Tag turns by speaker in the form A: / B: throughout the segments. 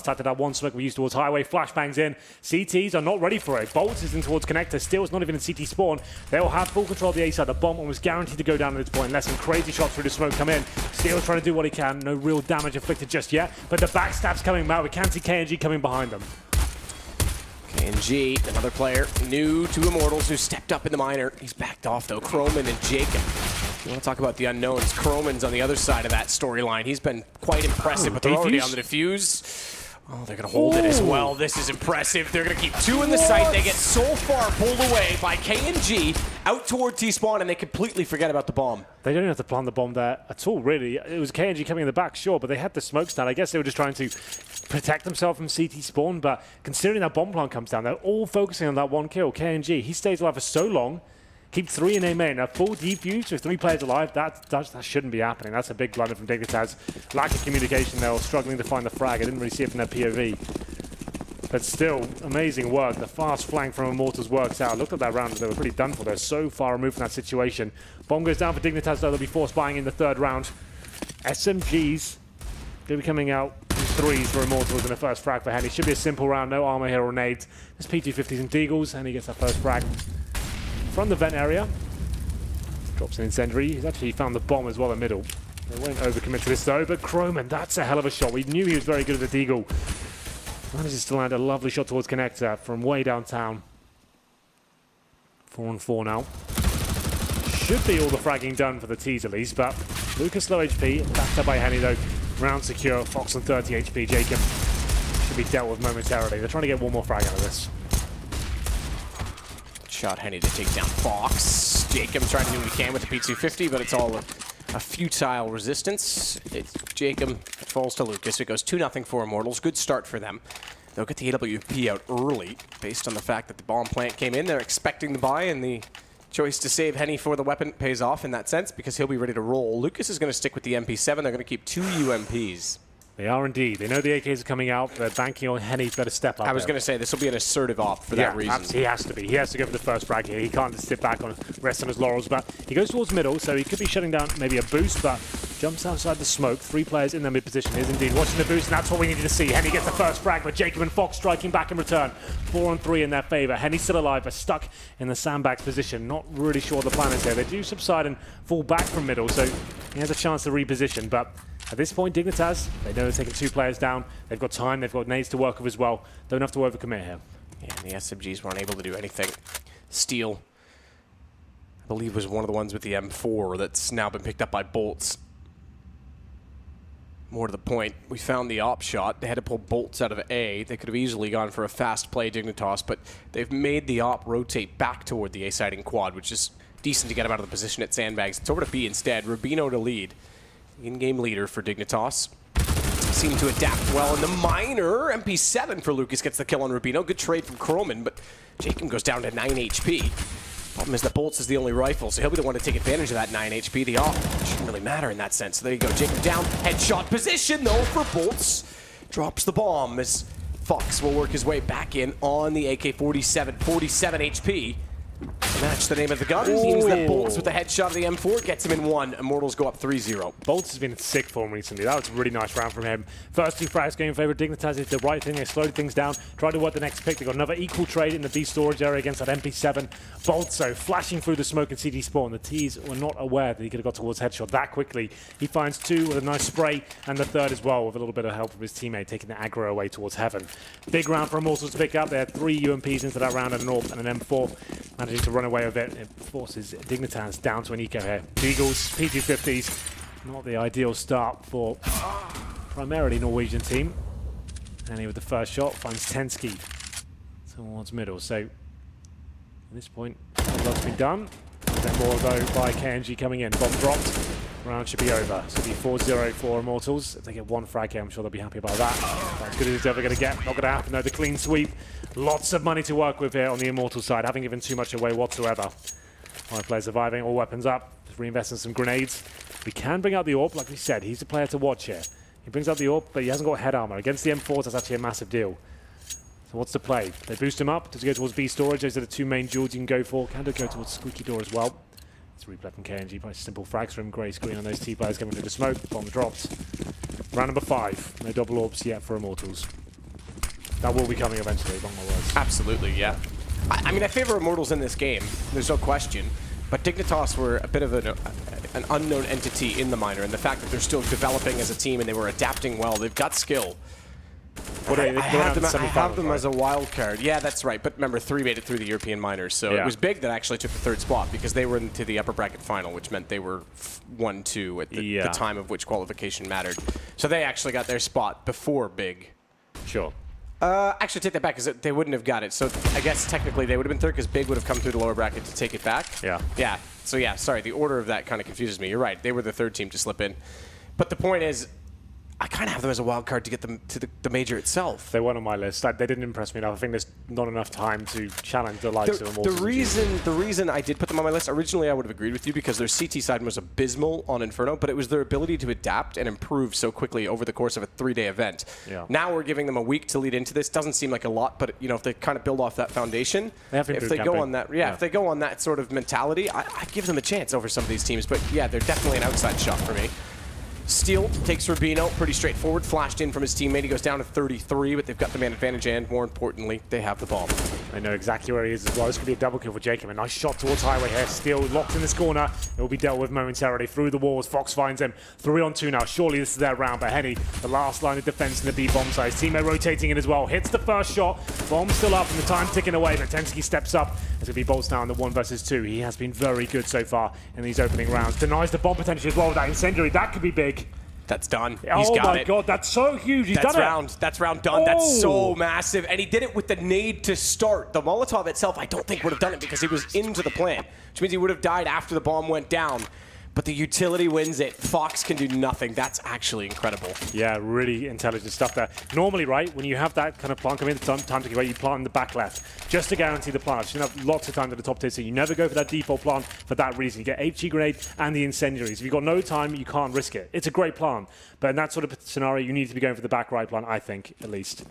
A: Started that one smoke we used towards highway, flashbangs in. CTs are not ready for it. Bolts is in towards connector. Steel's not even in CT spawn. They will have full control of the A side. The bomb almost guaranteed to go down at this point. Unless some crazy shots through the smoke come in. Steel's trying to do what he can. No real damage inflicted just yet. But the backstab's coming out. We can see KNG coming behind them.
B: KNG, another player new to Immortals who stepped up in the minor. He's backed off though. Kroman and Jacob. If you want to talk about the unknowns, Kroman's on the other side of that storyline. He's been quite impressive, but they're already on the defuse. Oh, they're going to hold it as well. This is impressive. They're going to keep two in the site. They get so far pulled away by KNG out toward T-spawn, and they completely forget about the bomb.
A: They don't even have to plant the bomb there at all, really. It was KNG coming in the back, sure, but they had the smokes down. I guess they were just trying to protect themselves from CT spawn, but considering that bomb plant comes down, they're all focusing on that one kill. KNG, he stays alive for so long. Keep 3 in A main. A full defuse with 3 players alive, that shouldn't be happening. That's a big blunder from Dignitas. Lack of communication there, or struggling to find the frag. I didn't really see it from their POV. But still, amazing work. The fast flank from Immortals works out. Looked at that round, they were pretty done for. They're so far removed from that situation. Bomb goes down for Dignitas, though. They'll be force buying in the 3rd round. SMGs, they'll be coming out in 3s for Immortals in the first frag for Henny. Should be a simple round, no armor here or nades. There's P250s and Deagles, and he gets that first frag. From the vent area, drops an incendiary. He's actually found the bomb as well in the middle. They won't overcommit to this though, but Kroman, that's a hell of a shot. We knew he was very good at the Deagle. Manages to land a lovely shot towards connector from way downtown. 4 on 4 now. Should be all the fragging done for the T's at least, but Lucas low HP, backed up by Henny though. Round secure, Fox on 30 HP, Jacob should be dealt with momentarily. They're trying to get one more frag out of this.
B: Shot Henny to take down Fox. Jacob trying to do what he can with the P250, but it's all a futile resistance. Jacob falls to Lucas. It goes 2-0 for Immortals. Good start for them. They'll get the AWP out early based on the fact that the bomb plant came in. They're expecting the buy, and the choice to save Henny for the weapon pays off in that sense because he'll be ready to roll. Lucas is going to stick with the MP7. They're going to keep 2 UMPs.
A: They are indeed. They know the AKs are coming out. They're banking on Henny's better step up.
B: I was going to say this will be an assertive op for that reason.
A: He has to be. He has to go for the first frag here. He can't just sit back on rest on his laurels. But he goes towards middle, so he could be shutting down maybe a boost, but jumps outside the smoke. 3 players in their mid position. He is indeed watching the boost, and that's what we needed to see. Henny gets the first frag, but Jacob and Fox striking back in return. 4 on 3 in their favor. Henny's still alive, but stuck in the sandbags position. Not really sure what the plan is here. They do subside and fall back from middle, so he has a chance to reposition, but at this point, Dignitas, they know they're taking 2 players down. They've got time, they've got nades to work with as well. Don't have to overcommit here.
B: Yeah, and the SMGs weren't able to do anything. Steel, I believe, was one of the ones with the M4 that's now been picked up by Bolts. More to the point, we found the op shot. They had to pull Bolts out of A. They could have easily gone for a fast play Dignitas, but they've made the op rotate back toward the A-side in quad, which is decent to get him out of the position at sandbags. It's over to B instead. Rubino to lead. In-game leader for Dignitas. Seem to adapt well in the minor. MP7 for Lucas gets the kill on Rubino. Good trade from Kroman, but Jacob goes down to 9 HP. Problem is that Bolts is the only rifle, so he'll be the one to take advantage of that 9 HP. The off shouldn't really matter in that sense. So there you go. Jacob down. Headshot position, though, for Bolts. Drops the bomb as Fox will work his way back in on the AK-47. 47 HP. Match the name of the gun. Means that Bolts with the headshot of the M4 gets him in 1. Immortals go up 3-0.
A: Bolts has been in sick form recently. That was a really nice round from him. First 2 frags going in favor of Dignitas is the right thing. They slowed things down. Tried to work the next pick. They got another equal trade in the B storage area against that MP7. Bolts, so flashing through the smoke and CD spawn. The T's were not aware that he could have got towards headshot that quickly. He finds 2 with a nice spray, and the 3rd as well with a little bit of help from his teammate, taking the aggro away towards heaven. Big round for Immortals to pick up. They had 3 UMPs into that round and an AWP and an M4. Managing to run away with it. It forces Dignitas down to an eco here. Deagles, P250s, not the ideal start for primarily Norwegian team. And he with the first shot finds Tensky towards middle. So at this point, a lot's been done. Then more though by KNG coming in. Bomb dropped. Round should be over. So it'll be 4-0 for Immortals. If they get 1 frag here, I'm sure they'll be happy about that. That's as good as it's ever going to get. Not going to happen though. The clean sweep. Lots of money to work with here on the Immortal side. Haven't given too much away whatsoever. 5 players surviving. All weapons up. Just reinvesting some grenades. We can bring out the AWP. Like we said, he's the player to watch here. He brings out the AWP, but he hasn't got head armor. Against the M4s, that's actually a massive deal. So what's the play? They boost him up. Does he go towards B storage? Those are the 2 main jewels you can go for. Can go towards Squeaky Door as well. It's replay from KNG. By simple frags from grey screen on those T players coming through the smoke. Bomb dropped. Round number 5. No double AWPs yet for Immortals. That will be coming eventually, among my words.
B: Absolutely, yeah. I mean, I favor Immortals in this game. There's no question. But Dignitas were a bit of an unknown entity in the minor, and the fact that they're still developing as a team and they were adapting well, they've got skill. I have them as a wild card. Yeah, that's right. But remember, 3 made it through the European minors, so it was big that actually took the 3rd spot because they were into the upper bracket final, which meant they were 1-2 at the time of which qualification mattered. So they actually got their spot before Big.
A: Sure.
B: Actually, take that back, because they wouldn't have got it. So I guess technically they would have been 3rd because Big would have come through the lower bracket to take it back.
A: Yeah.
B: Yeah. So yeah, sorry, the order of that kind of confuses me. You're right. They were the 3rd team to slip in. But the point is, I kind of have them as a wild card to get them to the major itself.
A: They weren't on my list. They didn't impress me enough. I think there's not enough time to challenge the likes of Immortals.
B: The reason I did put them on my list, originally I would have agreed with you because their CT side was abysmal on Inferno, but it was their ability to adapt and improve so quickly over the course of a 3-day event.
A: Yeah.
B: Now we're giving them a week to lead into this. Doesn't seem like a lot, but you know, if they kind of build off that foundation, if they go on that, if they go on that sort of mentality, I give them a chance over some of these teams. But yeah, they're definitely an outside shot for me. Steele takes Rubino, pretty straightforward, flashed in from his teammate. He goes down to 33, but they've got the man advantage, and more importantly, they have the bomb.
A: I know exactly where he is as well. This could be a double kill for Jacob. A nice shot towards Highway here. Steele locked in this corner. It will be dealt with momentarily through the walls. Fox finds him. 3-on-2 now. Surely this is their round, but Henny, the last line of defense in the B bomb side. Teammate rotating in as well. Hits the first shot. Bomb still up, and the time ticking away, but Tensky steps up. It's going to be Bolts now in the 1 versus 2. He has been very good so far in these opening rounds. Denies the bomb potential as well with that incendiary. That could be big.
B: That's done. He's
A: got it. Oh
B: my
A: god, that's so huge. He's done it.
B: That's round done. That's so massive. And he did it with the nade to start. The Molotov itself, I don't think would have done it because he was into the plant, which means he would have died after the bomb went down. But the utility wins it. Fox can do nothing. That's actually incredible.
A: Yeah, really intelligent stuff there. Normally, right, when you have that kind of plant come in, time to give away, you plant in the back left, just to guarantee the plant. You have lots of time at the top tier, so you never go for that default plant for that reason. You get HE grenade and the incendiaries. If you've got no time, you can't risk it. It's a great plant, but in that sort of scenario, you need to be going for the back right plant, I think, at least.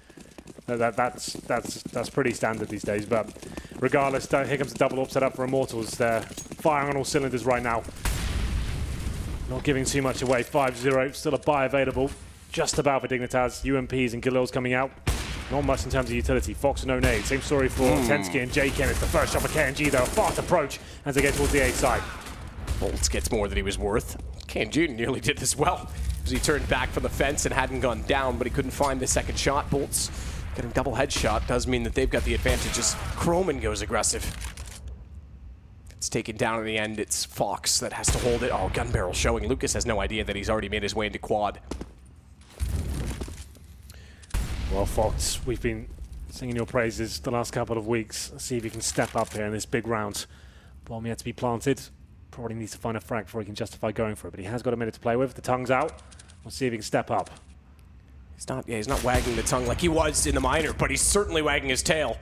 A: That's pretty standard these days, but regardless, here comes the double up set up for Immortals. They're firing on all cylinders right now. Not giving too much away. 5-0, still a buy available. Just about for Dignitas. UMPs and Galil's coming out. Not much in terms of utility. Fox and no nade. Same story for Tensky and J-Ken. It's the first shot for KNG though. A fast approach as they get towards the A side.
B: Bolts gets more than he was worth. KNG nearly did as well, as he turned back from the fence and hadn't gone down, but he couldn't find the second shot. Bolts getting double headshot does mean that they've got the advantage as Croman goes aggressive. It's taken down in the end. It's Fox that has to hold it. Oh, gun barrel showing. Lucas has no idea that he's already made his way into quad.
A: Well, Fox, we've been singing your praises the last couple of weeks. Let's see if he can step up here in this big round. Bomb yet to be planted. Probably needs to find a frag before he can justify going for it, but he has got a minute to play with. The tongue's out. We'll see if he can step up.
B: He's not wagging the tongue like he was in the minor, but he's certainly wagging his tail.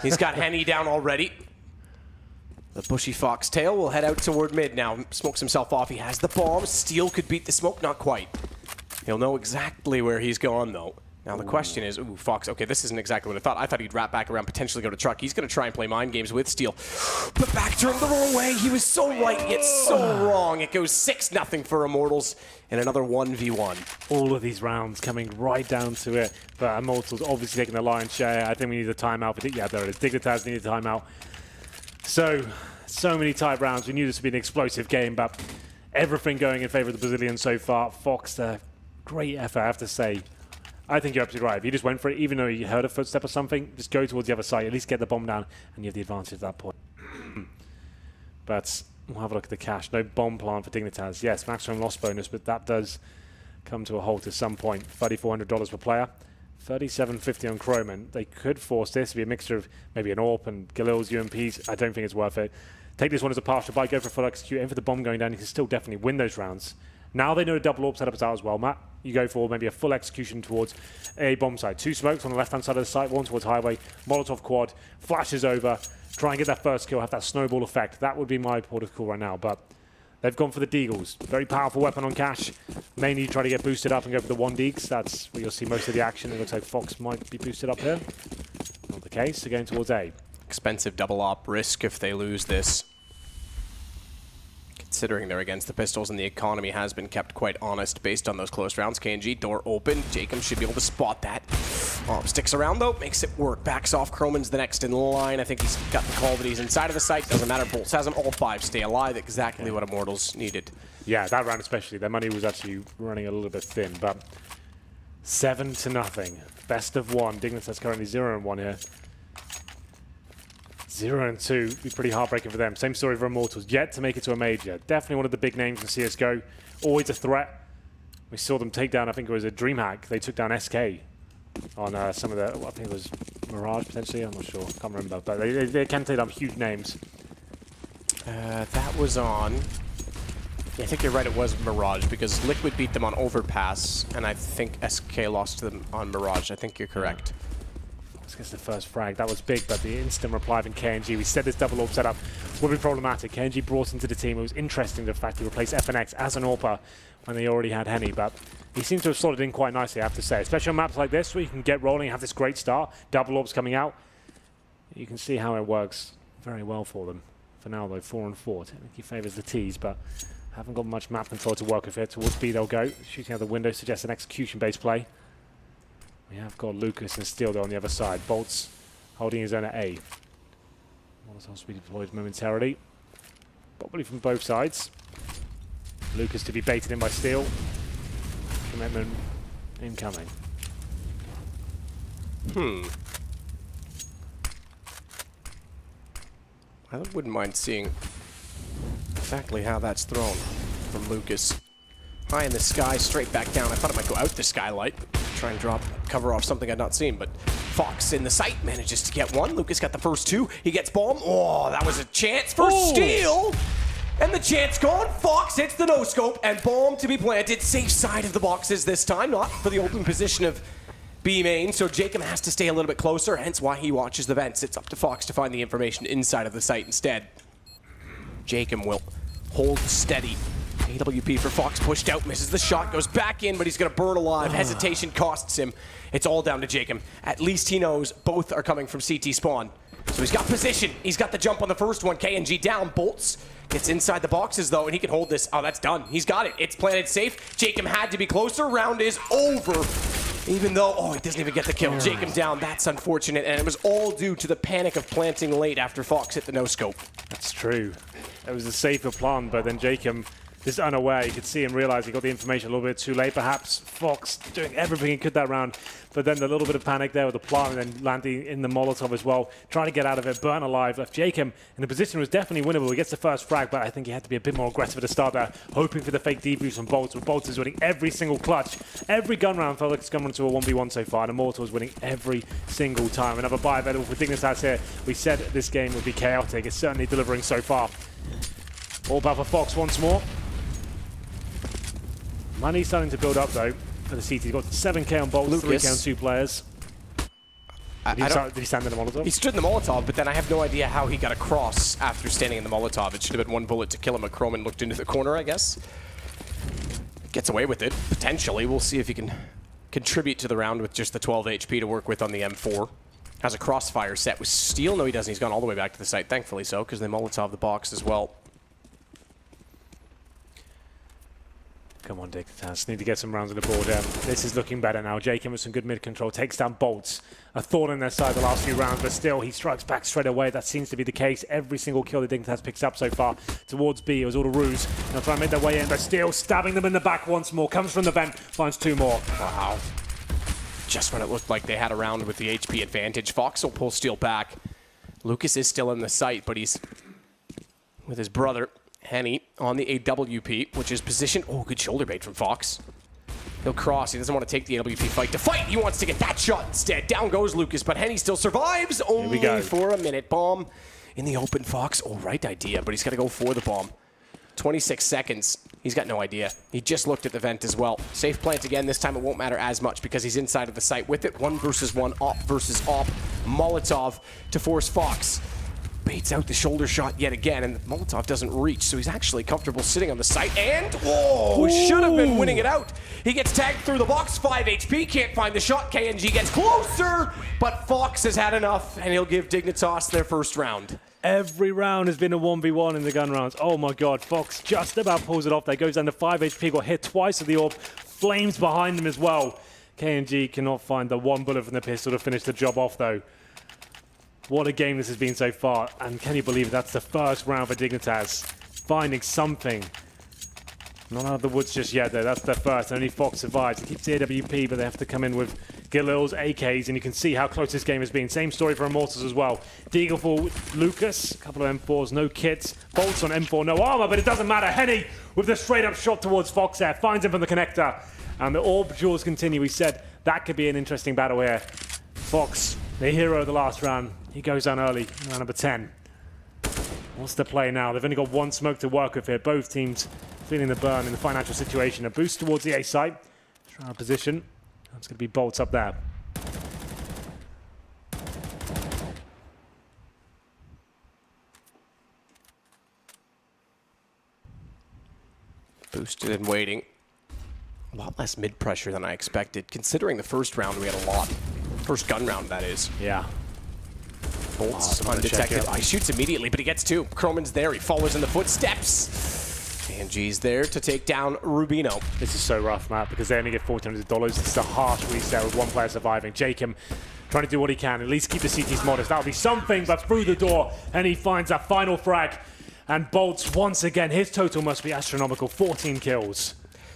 B: He's got Henny down already. The bushy Fox tail will head out toward mid now. Smokes himself off. He has the bomb. Steele could beat the smoke. Not quite. He'll know exactly where he's gone, though. Now the question is, ooh, Fox, okay, this isn't exactly what I thought. I thought he'd wrap back around, potentially go to truck. He's going to try and play mind games with Steele. But back turned the wrong way. He was so right, yet so wrong. It goes 6-0 for Immortals in another 1v1.
A: All of these rounds coming right down to it. But Immortals obviously taking the lion's share. I think we need a timeout. Yeah, there it is. Dignitas needed a timeout. So many tight rounds. We knew this would be an explosive game, but everything going in favor of the Brazilians so far. Fox, great effort, I have to say. I think you're absolutely right. If you just went for it, even though you heard a footstep or something, just go towards the other side. At least get the bomb down, and you have the advantage at that point. But we'll have a look at the cash. No bomb plant for Dignitas. Yes, maximum loss bonus, but that does come to a halt at some point. $3,400 per player. $37.50 on Croman. They could force this to be a mixture of maybe an AWP and Galil's UMPs. I don't think it's worth it. Take this one as a partial buy, go for a full execute, aim for the bomb going down. You can still definitely win those rounds. Now they know a double AWP setup is out as well, Matt. You go for maybe a full execution towards a bomb side. 2 smokes on the left-hand side of the site, one towards highway, Molotov quad, flashes over, try and get that first kill, have that snowball effect. That would be my port of call right now, but they've gone for the Deagles. Very powerful weapon on cash. Mainly try to get boosted up and go for the 1 Deags. That's where you'll see most of the action. It looks like Fox might be boosted up here. Not the case, so going towards A.
B: Expensive double op risk if they lose this. Considering they're against the pistols and the economy has been kept quite honest based on those close rounds. KNG, door open. Jacob should be able to spot that. Sticks around though, makes it work. Backs off. Croman's the next in line. I think he's got the call that he's inside of the site. Doesn't matter. Bolts has them. All 5 stay alive. Exactly what Immortals needed.
A: Yeah, that round especially. Their money was actually running a little bit thin, but 7-0. Best of 1. Dignitas currently 0-1 here. 0-2. Be pretty heartbreaking for them. Same story for Immortals. Yet to make it to a major. Definitely one of the big names in CSGO. Always a threat. We saw them take down, I think it was a DreamHack. They took down SK on some of the, I think it was Mirage potentially, I'm not sure, can't remember, but they can take down huge names.
B: That was on, yeah, I think you're right, it was Mirage, because Liquid beat them on Overpass, and I think SK lost to them on Mirage. I think you're correct.
A: This gets the first frag. That was big, but the instant reply from KNG, we said this double AWP setup would be problematic. KNG brought into the team. It was interesting the fact he replaced FNX as an AWPer when they already had Henny, but he seems to have slotted in quite nicely, I have to say. Especially on maps like this, where you can get rolling, have this great start, double AWPs coming out. You can see how it works very well for them. For now, though, 4-4. Technically favours the T's, but haven't got much map control to work with here. Towards B they'll go. Shooting out the window suggests an execution-based play. We have got Lucas and Steel, though, on the other side. Bolts holding his own at A. Molotovs will be deployed momentarily. Probably from both sides. Lucas to be baited in by Steel. Commitment incoming.
B: I wouldn't mind seeing exactly how that's thrown from Lucas. High in the sky, straight back down. I thought it might go out the skylight. Try and drop cover off something I'd not seen, but Fox in the sight manages to get one. Lucas got the first 2. He gets bomb. Oh, that was a chance for Steel. And the chance gone. Fox hits the no-scope, and bomb to be planted. Safe side of the boxes this time, not for the open position of B main. So Jacob has to stay a little bit closer, hence why he watches the vents. It's up to Fox to find the information inside of the site instead. Jacob will hold steady. AWP for Fox, pushed out, misses the shot, goes back in, but he's going to burn alive. Hesitation costs him. It's all down to Jacob. At least he knows both are coming from CT spawn. So he's got position. He's got the jump on the first one. KNG down. Bolts gets inside the boxes, though, and he can hold this. Oh, that's done. He's got it. It's planted safe. Jacob had to be closer. Round is over. Even though, oh, he doesn't even get the kill. Jacob down. That's unfortunate, and it was all due to the panic of planting late after Fox hit the no-scope.
A: That's true. It was a safer plan, but then Jacob, just unaware, you could see him realize he got the information a little bit too late, perhaps. Fox doing everything he could that round, but then the little bit of panic there with the plant and then landing in the Molotov as well, trying to get out of it, burn alive, left Jacob in the position was definitely winnable. He gets the first frag, but I think he had to be a bit more aggressive at the start there, hoping for the fake debuffs from Bolts, but Bolts is winning every single clutch. Every gun round felt like it's gone into a 1v1 so far, and Immortals winning every single time. Another buy available for Dignitas here. We said this game would be chaotic. It's certainly delivering so far. All about for Fox once more. Money's starting to build up, though, for the CT. He's got 7k on Bolts,
B: Lucas.
A: 3k on 2 players. Did he stand in the Molotov?
B: He stood in the Molotov, but then I have no idea how he got across after standing in the Molotov. It should have been 1 bullet to kill him. Croman looked into the corner, I guess. Gets away with it, potentially. We'll see if he can contribute to the round with just the 12 HP to work with on the M4. Has a crossfire set with Steel. No, he doesn't. He's gone all the way back to the site, thankfully so, because they Molotov the box as well.
A: Come on, Dignitas. Need to get some rounds on the board. This is looking better now. Jacob with some good mid control takes down Bolts. A thorn in their side the last few rounds, but still he strikes back straight away. That seems to be the case. Every single kill that Dignitas picks up so far towards B. It was all a ruse. They'll try and make their way in, but still stabbing them in the back once more. Comes from the vent, finds 2 more.
B: Wow. Just when it looked like they had a round with the HP advantage, Fox will pull Steel back. Lucas is still in the site, but he's with his brother. Henny on the AWP, which is positioned. Oh, good shoulder bait from Fox. He'll cross. He doesn't want to take the AWP fight to fight. He wants to get that shot instead. Down goes Lucas, but Henny still survives. Only for a minute. Bomb in the open, Fox. Oh, right idea, but he's got to go for the bomb. 26 seconds. He's got no idea. He just looked at the vent as well. Safe plant again. This time it won't matter as much because he's inside of the site with it. 1 versus 1. Op versus op. Molotov to force Fox. Baits out the shoulder shot yet again, and Molotov doesn't reach, so he's actually comfortable sitting on the site, and whoa, should have been winning it out. He gets tagged through the box, 5 HP, can't find the shot. KNG gets closer, but Fox has had enough, and he'll give Dignitas their first round.
A: Every round has been a 1v1 in the gun rounds. Oh my god, Fox just about pulls it off there. Goes down to 5 HP, got hit twice with the AWP. Flames behind him as well. KNG cannot find the one bullet from the pistol to finish the job off, though. What a game this has been so far. And can you believe that's the first round for Dignitas? Finding something. Not out of the woods just yet, though. That's their first. Only Fox survives. It keeps the AWP, but they have to come in with Galil's AKs, and you can see how close this game has been. Same story for Immortals as well. Deagle for Lucas. A couple of M4s, no kits. Bolts on M4, no armor, but it doesn't matter. Henny with the straight-up shot towards Fox there. Finds him from the connector. And the orb duels continue. We said that could be an interesting battle here. Fox, the hero of the last round. He goes down early, round number 10. What's the play now? They've only got one smoke to work with here. Both teams feeling the burn in the financial situation. A boost towards the A site. Try our position. That's going to be bolts up there.
B: Boosted and waiting. A lot less mid pressure than I expected, considering the first round we had a lot. First gun round, that is.
A: Yeah.
B: Bolts undetected. Oh, he shoots immediately, but he gets two. Croman's there. He follows in the footsteps. And G's there to take down Rubino.
A: This is so rough, Matt, because they only get $1,400. This is a harsh reset with one player surviving. Jacob trying to do what he can, at least keep the CTs modest. That'll be something, but through the door, and he finds that final frag. And Bolts, once again, his total must be astronomical. 14 kills.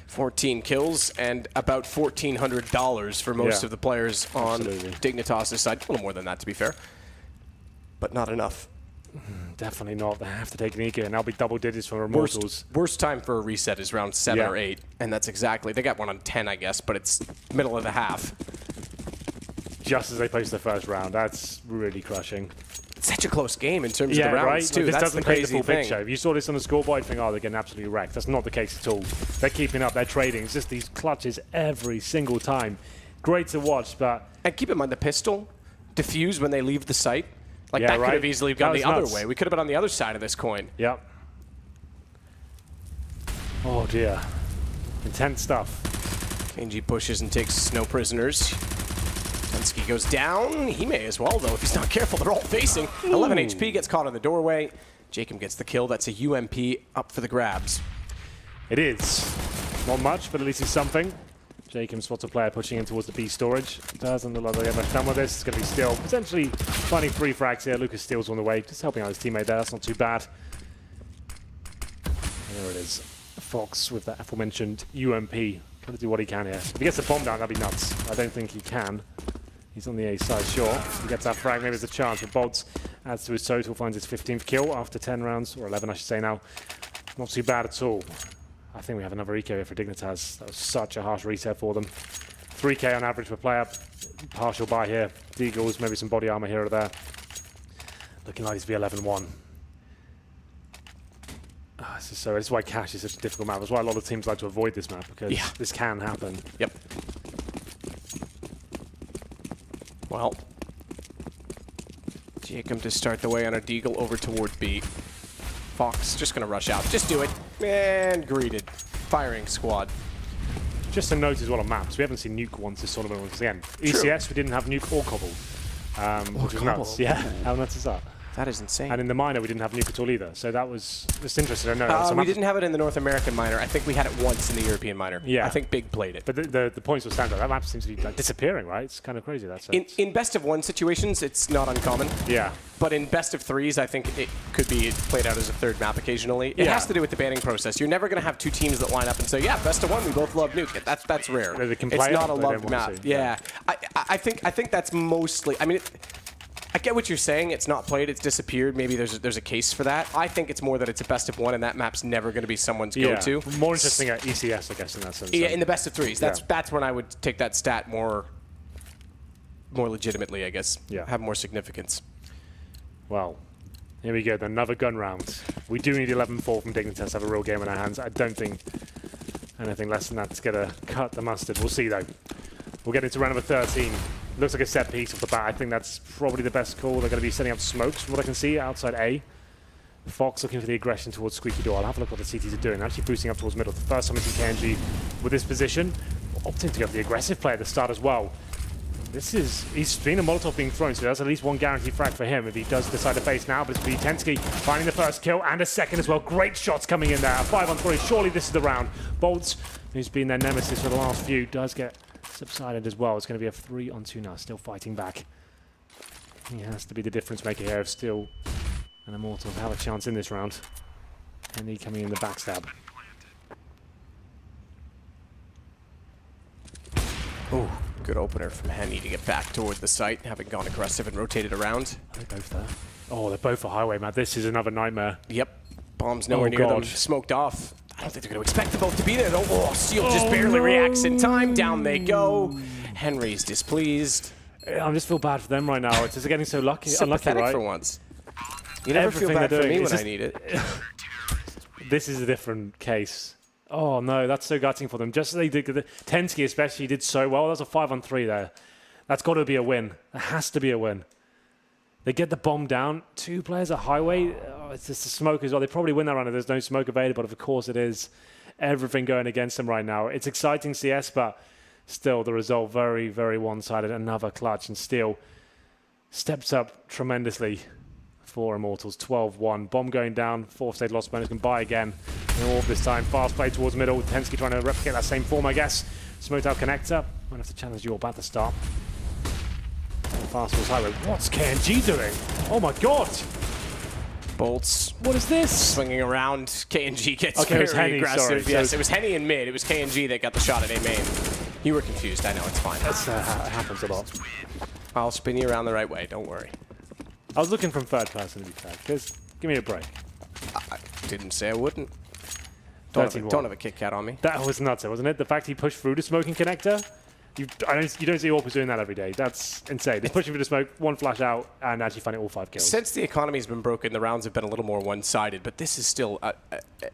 B: 14 kills and about $1,400 for most of the players on Dignitas' side. A little more than that, to be fair. But not enough.
A: Definitely not. They have to take an eco, and that'll be double digits for Immortals.
B: Worst time for a reset is round 7 or 8, and that's exactly. They got one on 10, I guess, but it's middle of the half.
A: Just as they post the first round, that's really crushing.
B: It's such a close game in terms of the rounds,
A: right?
B: too.
A: Like, this
B: that's
A: doesn't
B: the crazy
A: create the full
B: thing.
A: picture. If you saw this on the scoreboard, you think, oh, they're getting absolutely wrecked. That's not the case at all. They're keeping up. They're trading. It's just these clutches every single time. Great to watch, but...
B: And keep in mind, the pistol diffuse when they leave the site. Like, that could have easily gone the other way. We could have been on the other side of this coin.
A: Yep. Oh, dear. Intense stuff.
B: KNG pushes and takes no prisoners. Tensky goes down. He may as well, though, if he's not careful. They're all facing. 11 HP gets caught in the doorway. Jacob gets the kill. That's a UMP up for the grabs.
A: It is. Not much, but at least it's something. Jacob spots a player pushing in towards the B storage. Doesn't look like they have much done with this. It's going to be still potentially finding 3 frags here. Lucas steals on the way, just helping out his teammate there. That's not too bad. And there it is. Fox with that aforementioned UMP. Trying to do what he can here. If he gets the bomb down, that'd be nuts. I don't think he can. He's on the A side, sure. If he gets that frag, maybe there's a chance. But Bolts adds to his total, finds his 15th kill after 10 rounds, or 11 I should say now. Not too bad at all. I think we have another eco here for Dignitas. That was such a harsh reset for them. 3k on average per player. Partial buy here. Deagles, maybe some body armor here or there. Looking like it's be 11-1. This is why Cash is such a difficult map. That's why a lot of teams like to avoid this map, because this can happen.
B: Yep. Well, Jacob to start the way on a Deagle over toward B. Fox just going to rush out. Just do it. And greeted. Firing squad.
A: Just to note as well on maps, we haven't seen Nuke once this tournament once again. ECS, we didn't have Nuke or Cobble. Which was nuts. Yeah, how nuts is that?
B: That is insane.
A: And in the minor, we didn't have Nuke at all either. So that was just interesting. I know.
B: We didn't have it in the North American minor. I think we had it once in the European minor.
A: Yeah.
B: I think Big played it.
A: But the points will stand out. That map seems to be like, disappearing, right? It's kind of crazy. That's
B: in best of 1 situations, it's not uncommon.
A: Yeah.
B: But in best of 3s, I think it could be played out as a 3rd map occasionally. It has to do with the banning process. You're never going to have 2 teams that line up and say, yeah, best of 1, we both love Nuke. That's rare.
A: They can
B: it's
A: play
B: not
A: it,
B: a loved map. Yeah. I think that's mostly. I mean, I get what you're saying. It's not played. It's disappeared. Maybe there's a case for that. I think it's more that it's a best of 1, and that map's never going to be someone's go-to.
A: More interesting at ECS, I guess, in that sense.
B: Yeah, in the best of 3s. That's when I would take that stat more legitimately, I guess.
A: Yeah.
B: Have more significance.
A: Well, here we go. Another gun round. We do need 11-4 from Dignitas to have a real game in our hands. I don't think anything less than that's going to cut the mustard. We'll see, though. We'll get into round number 13. Looks like a set piece off the bat. I think that's probably the best call. They're going to be setting up smokes from what I can see outside A. Fox looking for the aggression towards Squeaky Door. I'll have a look what the CTs are doing. They're actually boosting up towards middle. The first time we see KNG with this position. Opting to go for the aggressive play at the start as well. He's been a Molotov being thrown, so that's at least one guaranteed frag for him if he does decide to face now. But it's Tensky finding the first kill and a second as well. Great shots coming in there. A 5-on-3. Surely this is the round. Bolts, who's been their nemesis for the last few, does get subsided as well. It's going to be a 3-on-2 now, still fighting back. He has to be the difference maker here if Steel and Immortals have a chance in this round. Henny coming in the backstab.
B: Oh, good opener from Henny to get back toward the site, having gone aggressive and rotated around.
A: Are they both there? Oh, they're both a highway, man. This is another nightmare.
B: Yep. Bombs nowhere near them. Smoked off. I don't think they're going to expect them both to be there, though. Oh, Steel just barely reacts in time. Down they go. Henry's displeased.
A: I just feel bad for them right now. It's just getting so unlucky, right?
B: For once. You never feel bad for me when I need it.
A: This is a different case. Oh no, that's so gutting for them. Just as they did, Tensky especially did so well. That's a 5-on-3 there. That's got to be a win. That has to be a win. They get the bomb down. 2 players at highway. Oh, it's just the smoke as well. They probably win that round if there's no smoke available, but of course it is. Everything going against them right now. It's exciting CS, but still the result very, very one-sided. Another clutch, and Steel steps up tremendously for Immortals. 12-1. Bomb going down. 4th stage lost bonus. Can buy again. And all this time. Fast play towards middle. Tensky trying to replicate that same form, I guess. Smoked out connector. Might have to challenge you about the start. Fast towards highway. What's KNG doing? Oh my god!
B: Bolts.
A: What is this?
B: Swinging around. KNG gets
A: okay,
B: very aggressive.
A: Sorry.
B: Yes, it was Henny in mid. It was KNG that got the shot at A main. You were confused. I know, it's fine.
A: That's it happens a lot.
B: I'll spin you around the right way. Don't worry.
A: I was looking from third person to be fair. Because give me a break.
B: I didn't say I wouldn't. Don't have a Kit Kat on me.
A: That was nuts, wasn't it? The fact he pushed through the smoking connector. You don't see Orpus doing that every day. That's insane. They're pushing through the smoke, 1 flash out, and actually finding all 5 kills.
B: Since the economy's been broken, the rounds have been a little more one-sided, but this is still a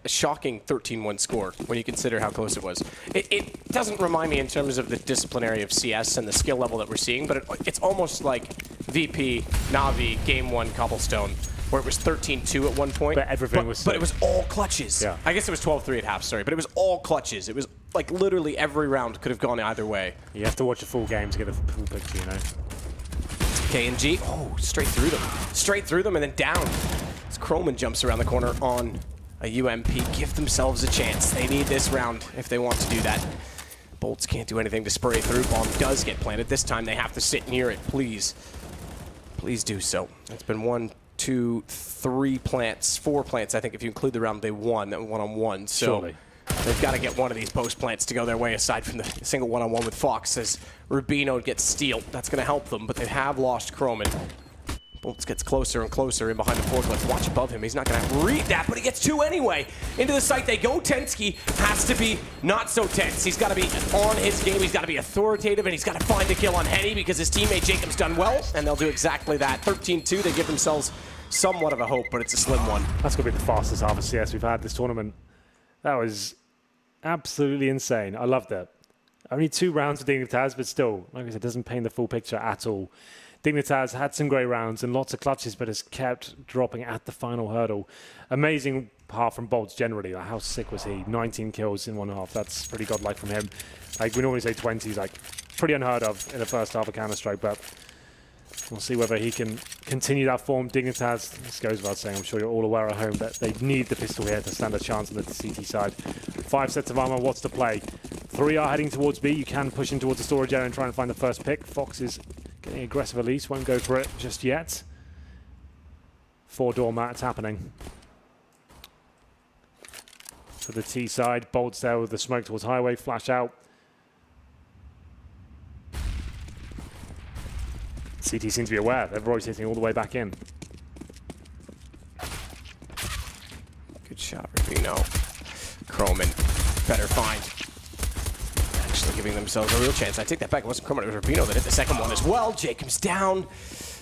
B: shocking 13-1 score when you consider how close it was. It doesn't remind me in terms of the disciplinary of CS and the skill level that we're seeing, but it's almost like VP, Na'Vi, Game 1, Cobblestone, where it was 13-2 at one point.
A: But everything was...
B: But it was all clutches.
A: Yeah.
B: I guess it was 12-3 at half, sorry, but it was all clutches. It was like literally every round could have gone either way.
A: You have to watch a full game to get the full picture, you know.
B: KNG, oh, straight through them. Straight through them and then down. As Kroman jumps around the corner on a UMP. Give themselves a chance. They need this round if they want to do that. Bolts can't do anything to spray through. Bomb does get planted. This time they have to sit near it. Please. Please do so. It's been 1, 2, 3 plants, 4 plants, I think, if you include the round they won, that one-on-one. So
A: surely.
B: They've got to get one of these post plants to go their way, aside from the single one-on-one with Fox, as Rubino gets Steel. That's going to help them, but they have lost Kroman. Bolts gets closer and closer in behind the forklift. Watch above him. He's not going to read that, but he gets 2 anyway. Into the site they go. Tensky has to be not so tense. He's got to be on his game. He's got to be authoritative, and he's got to find the kill on Henny because his teammate Jacob's done well, and they'll do exactly that. 13-2. They give themselves somewhat of a hope, but it's a slim one.
A: That's going to be the fastest half of CS we've had this tournament. That was absolutely insane. I loved it. Only 2 rounds of Dignitas, but still, like I said, doesn't paint the full picture at all. Dignitas had some great rounds and lots of clutches, but has kept dropping at the final hurdle. Amazing part from Bolts generally. Like, how sick was he? 19 kills in 1 half. That's pretty godlike from him. Like, we normally say 20s, like pretty unheard of in the first half of Counter-Strike, but we'll see whether he can continue that form. Dignitas, this goes without saying, I'm sure you're all aware at home that they need the pistol here to stand a chance on the CT side. 5 sets of armor, what's the play? 3 are heading towards B. You can push in towards the storage area and try and find the first pick. Fox is getting aggressive at least, won't go for it just yet. 4 doormat, it's happening. For the T side, Bolts there with the smoke towards highway, flash out. CT seems to be aware. They're rotating all the way back in.
B: Good shot, Rubino. Kroman, better find. Actually giving themselves a real chance. I take that back. It wasn't Kroman, it was Rubino that hit the second one as well. Jacob's down.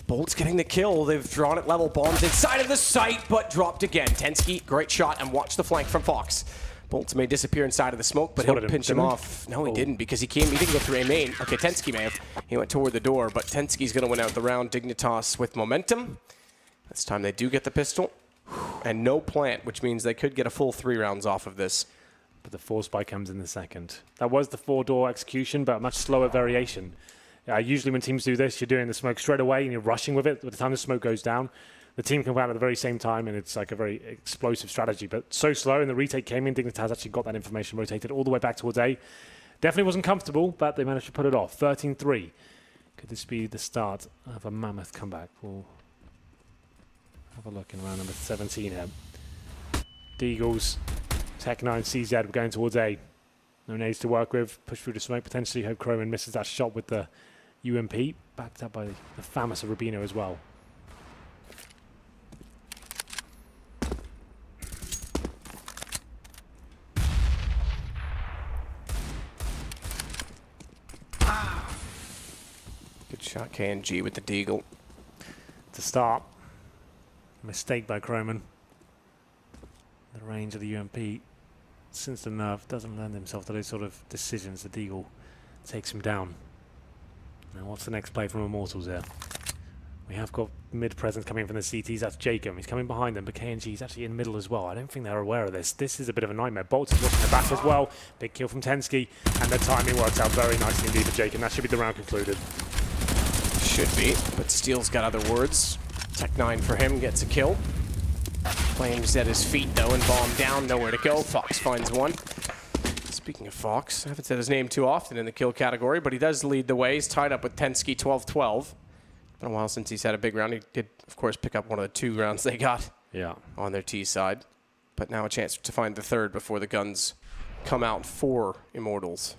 B: Bolt's getting the kill. They've drawn it level. Bombs inside of the site, but dropped again. Tensky, great shot, and watch the flank from Fox. Bolts may disappear inside of the smoke, but he'll pinch him off. No, he didn't, because he didn't go through A main. Okay, Tensky may have. He went toward the door, but Tensky's going to win out the round. Dignitas with momentum. This time they do get the pistol. And no plant, which means they could get a full 3 rounds off of this.
A: But the 4 spy comes in the second. That was the 4-door execution, but a much slower variation. Usually when teams do this, you're doing the smoke straight away and you're rushing with it. By the time the smoke goes down, the team can come out at the very same time, and it's like a very explosive strategy. But so slow, and the retake came in. Dignitas actually got that information, rotated all the way back towards A. Definitely wasn't comfortable, but they managed to put it off. 13-3. Could this be the start of a mammoth comeback? We'll have a look in round number 17 here. Deagles, Tech9, CZ going towards A. No nades to work with. Push through the smoke potentially. Hope Croman misses that shot with the UMP. Backed up by the famous Rubino as well.
B: Good shot, KNG with the Deagle.
A: To start. Mistake by Croman. The range of the UMP, since the nerf, doesn't lend himself to those sort of decisions. The Deagle takes him down. Now what's the next play from Immortals here? We have got mid-presence coming from the CTs. That's Jacob. He's coming behind them, but KNG is actually in middle as well. I don't think they're aware of this. This is a bit of a nightmare. Bolts is watching the back as well. Big kill from Tensky, and the timing works out very nicely indeed for Jacob. That should be the round concluded.
B: Should be, but Steele's got other words. Tech9 for him, gets a kill. Flames at his feet though, and bomb down, nowhere to go. Fox finds one. Speaking of Fox, I haven't said his name too often in the kill category, but he does lead the way. He's tied up with Tensky 12-12. Been a while since he's had a big round. He did, of course, pick up one of the 2 rounds they got on their T side. But now a chance to find the 3rd before the guns come out for Immortals.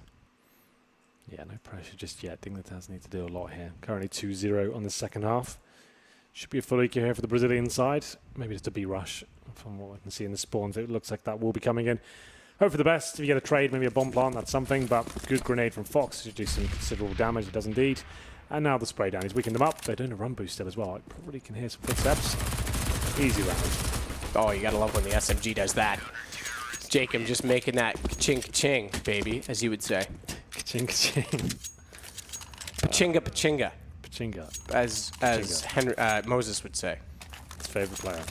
A: Yeah, no pressure just yet. Dignitas need to do a lot here. Currently 2-0 on the second half. Should be a full EQ here for the Brazilian side. Maybe just a B rush. From what I can see in the spawns, it looks like that will be coming in. Hope for the best. If you get a trade, maybe a bomb plant, that's something. But good grenade from Fox should do some considerable damage. It does indeed. And now the spray down. He's weakened them up. They're doing a run boost still as well. I probably can hear some footsteps. Easy round.
B: Oh, you gotta love when the SMG does that. Jacob just making that ka-ching, baby, as you would say.
A: Ka-ching, ka-ching.
B: Pachinga, pachinga.
A: Pachinga.
B: As Henry, Moses would say.
A: His favourite player.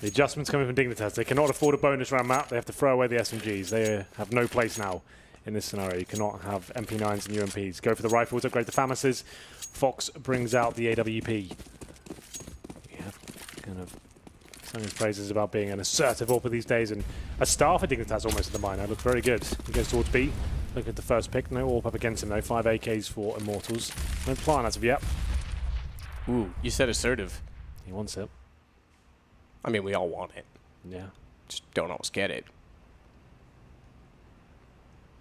A: The adjustments coming from Dignitas. They cannot afford a bonus round map. They have to throw away the SMGs. They have no place now in this scenario. You cannot have MP9s and UMPs. Go for the rifles, upgrade the FAMASs. Fox brings out the AWP. We have kind of sung his praises about being an assertive AWP these days, and a star for Dignitas almost at the miner. Looks very good. He goes towards B. Look at the first pick. No AWP up against him though. 5 AKs for Immortals. No plan as of yet.
B: Ooh, you said assertive.
A: He wants it.
B: I mean, we all want it.
A: Yeah.
B: Just don't always get it.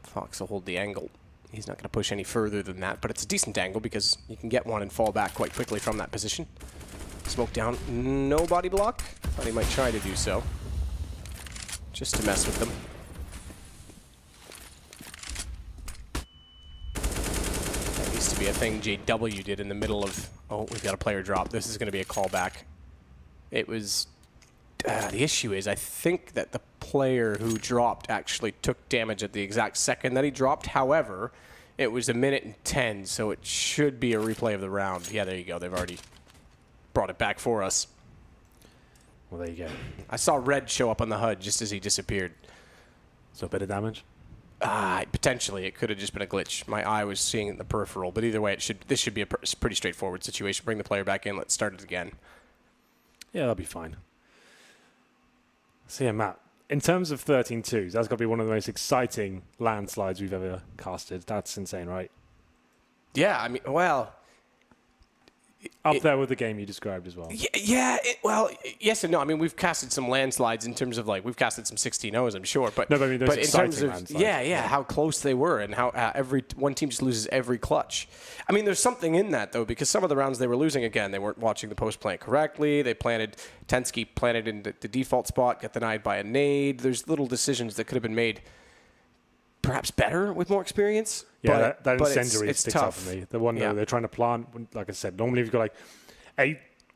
B: Fox will hold the angle. He's not going to push any further than that, but it's a decent angle because you can get one and fall back quite quickly from that position. Smoke down. No body block. Thought he might try to do so. Just to mess with them. That used to be a thing JW did in the middle of... Oh, we've got a player drop. This is going to be a callback. It was... the issue is, I think that the player who dropped actually took damage at the exact second that he dropped. However, it was 1:10, so it should be a replay of the round. Yeah, there you go. They've already brought it back for us.
A: Well, there you go.
B: I saw red show up on the HUD just as he disappeared.
A: So a bit of damage?
B: Potentially. It could have just been a glitch. My eye was seeing it in the peripheral. But either way, this should be a pretty straightforward situation. Bring the player back in. Let's start it again.
A: Yeah, that'll be fine. So yeah, Matt, in terms of 13-2s, that's got to be one of the most exciting landslides we've ever casted. That's insane, right?
B: Yeah, I mean, well...
A: Up there with the game you described as well.
B: Yeah, well, yes and no. I mean, we've casted some landslides in terms of, like, we've casted some 16-0s, I'm sure. But,
A: no, but I mean, those
B: in terms of,
A: landslides.
B: How close they were and how one team just loses every clutch. I mean, there's something in that, though, because some of the rounds they were losing, again, they weren't watching the post plant correctly. They Tensky planted in the default spot, got denied by a nade. There's little decisions that could have been made perhaps better with more experience.
A: Yeah,
B: but
A: that incendiary sticks out
B: tough.
A: for me. The one that they're trying to plant, like I said, normally if you've got like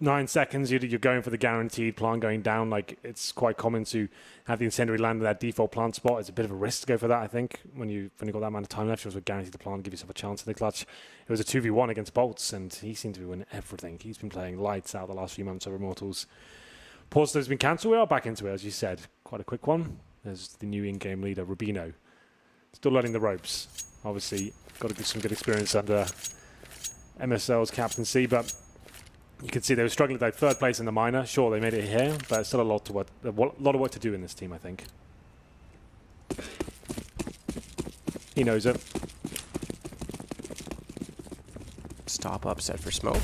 A: 8-9 seconds, you're going for the guaranteed plant going down. Like, it's quite common to have the incendiary land in that default plant spot. It's a bit of a risk to go for that, I think, when you've got that amount of time left. You also guarantee the plant, give yourself a chance in the clutch. It was a 2v1 against Bolts, and he seemed to be winning everything. He's been playing lights out the last few months over Immortals. Pause has been cancelled. We are back into it, as you said. Quite a quick one. There's the new in-game leader, Rubino. Still learning the ropes. Obviously, got to get some good experience under MSL's captaincy, but you can see they were struggling with that 3rd place in the minor. Sure, they made it here, but still a lot of work to do in this team, I think. He knows it.
B: Stop up, set for smoke.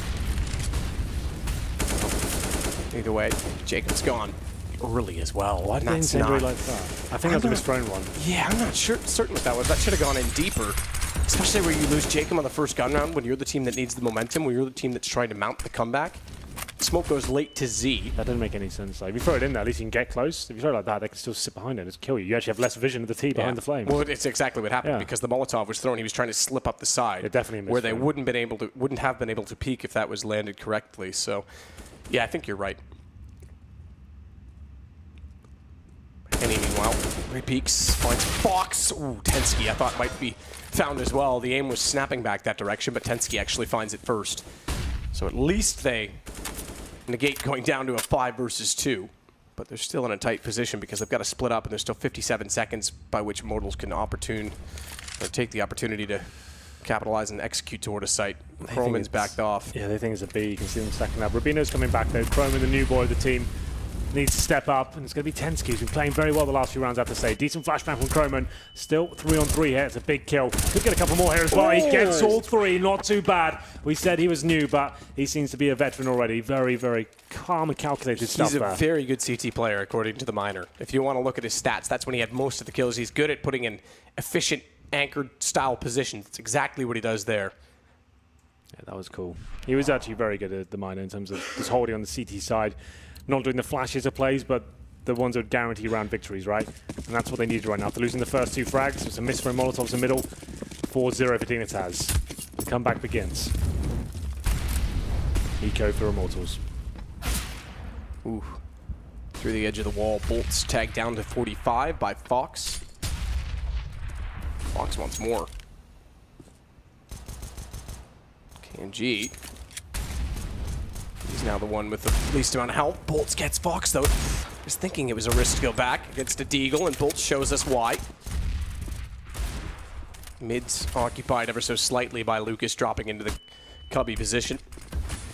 B: Either way, Jacob's gone early as well.
A: Why did they incendiary like that? I think that was a misthrown one.
B: Yeah, I'm not certain what that was. That should have gone in deeper. Especially where you lose Jacob on the first gun round when you're the team that needs the momentum, when you're the team that's trying to mount the comeback. Smoke goes late to Z.
A: That didn't make any sense. Like, if you throw it in there, at least you can get close. If you throw it like that, they can still sit behind it and just kill you. You actually have less vision of the T behind the flame.
B: Well, it's exactly what happened because the Molotov was thrown. He was trying to slip up the side.
A: It definitely
B: where they wouldn't have been able to peek if that was landed correctly. So, yeah, I think you're right. Henny, meanwhile, re-peeks, finds Fox. Ooh, Tensky, I thought might be found as well. The aim was snapping back that direction, but Tensky actually finds it first. So at least they negate going down to a 5 versus 2. But they're still in a tight position because they've got to split up, and there's still 57 seconds by which Immortals can take the opportunity to capitalize and execute toward a site. Croman's backed off.
A: Yeah, they think it's a B. You can see them stacking up. Rubino's coming back though. Croman, the new boy of the team, needs to step up, and it's going to be Tensky, who's been playing very well the last few rounds, I have to say. Decent flashbang from Croman. Still 3-on-3 here. It's a big kill. Could get a couple more here as well. He gets all 3. Not too bad. We said he was new, but he seems to be a veteran already. Very, very calm and calculated stuff there.
B: He's a very good CT player, according to the miner. If you want to look at his stats, that's when he had most of the kills. He's good at putting in efficient, anchored style positions. That's exactly what he does there.
A: Yeah, that was cool. He was actually very good at the miner in terms of just holding on the CT side. Not doing the flashes of plays, but the ones that would guarantee round victories, right? And that's what they needed right now. After losing the first 2 frags, it's a miss from Molotovs in the middle. 4-0 for Dignitas. The comeback begins. Eco for Immortals.
B: Ooh. Through the edge of the wall, Bolts tagged down to 45 by Fox. Fox wants more. KNG. He's now the one with the least amount of health. Bolts gets Fox, though. I was thinking it was a risk to go back against a Deagle, and Bolts shows us why. Mid's occupied ever so slightly by Lucas dropping into the cubby position.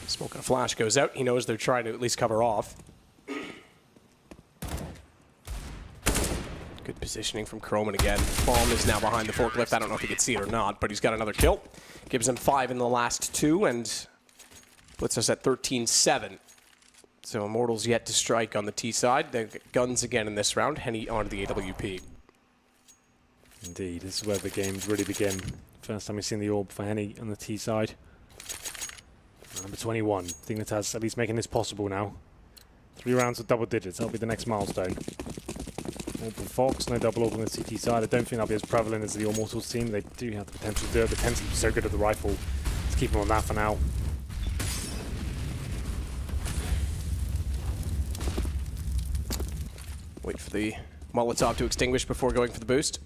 B: Smoke and a flash goes out. He knows they're trying to at least cover off. Good positioning from Croman again. Bomb is now behind the forklift. I don't know if he could see it or not, but he's got another kill. Gives him 5 in the last 2, and puts us at 13-7. So Immortals yet to strike on the T side. They've got guns again in this round. Henny onto the AWP.
A: Indeed, this is where the games really begin. First time we've seen the orb for Henny on the T side. Number 21. Dignitas at least making this possible now. 3 rounds of double digits. That'll be the next milestone. Orb for Fox, no double orb on the CT side. I don't think that'll be as prevalent as the Immortals team. They do have the potential to do it, but Tensky's so good at the rifle. Let's keep him on that for now.
B: Wait for the Molotov to extinguish before going for the boost.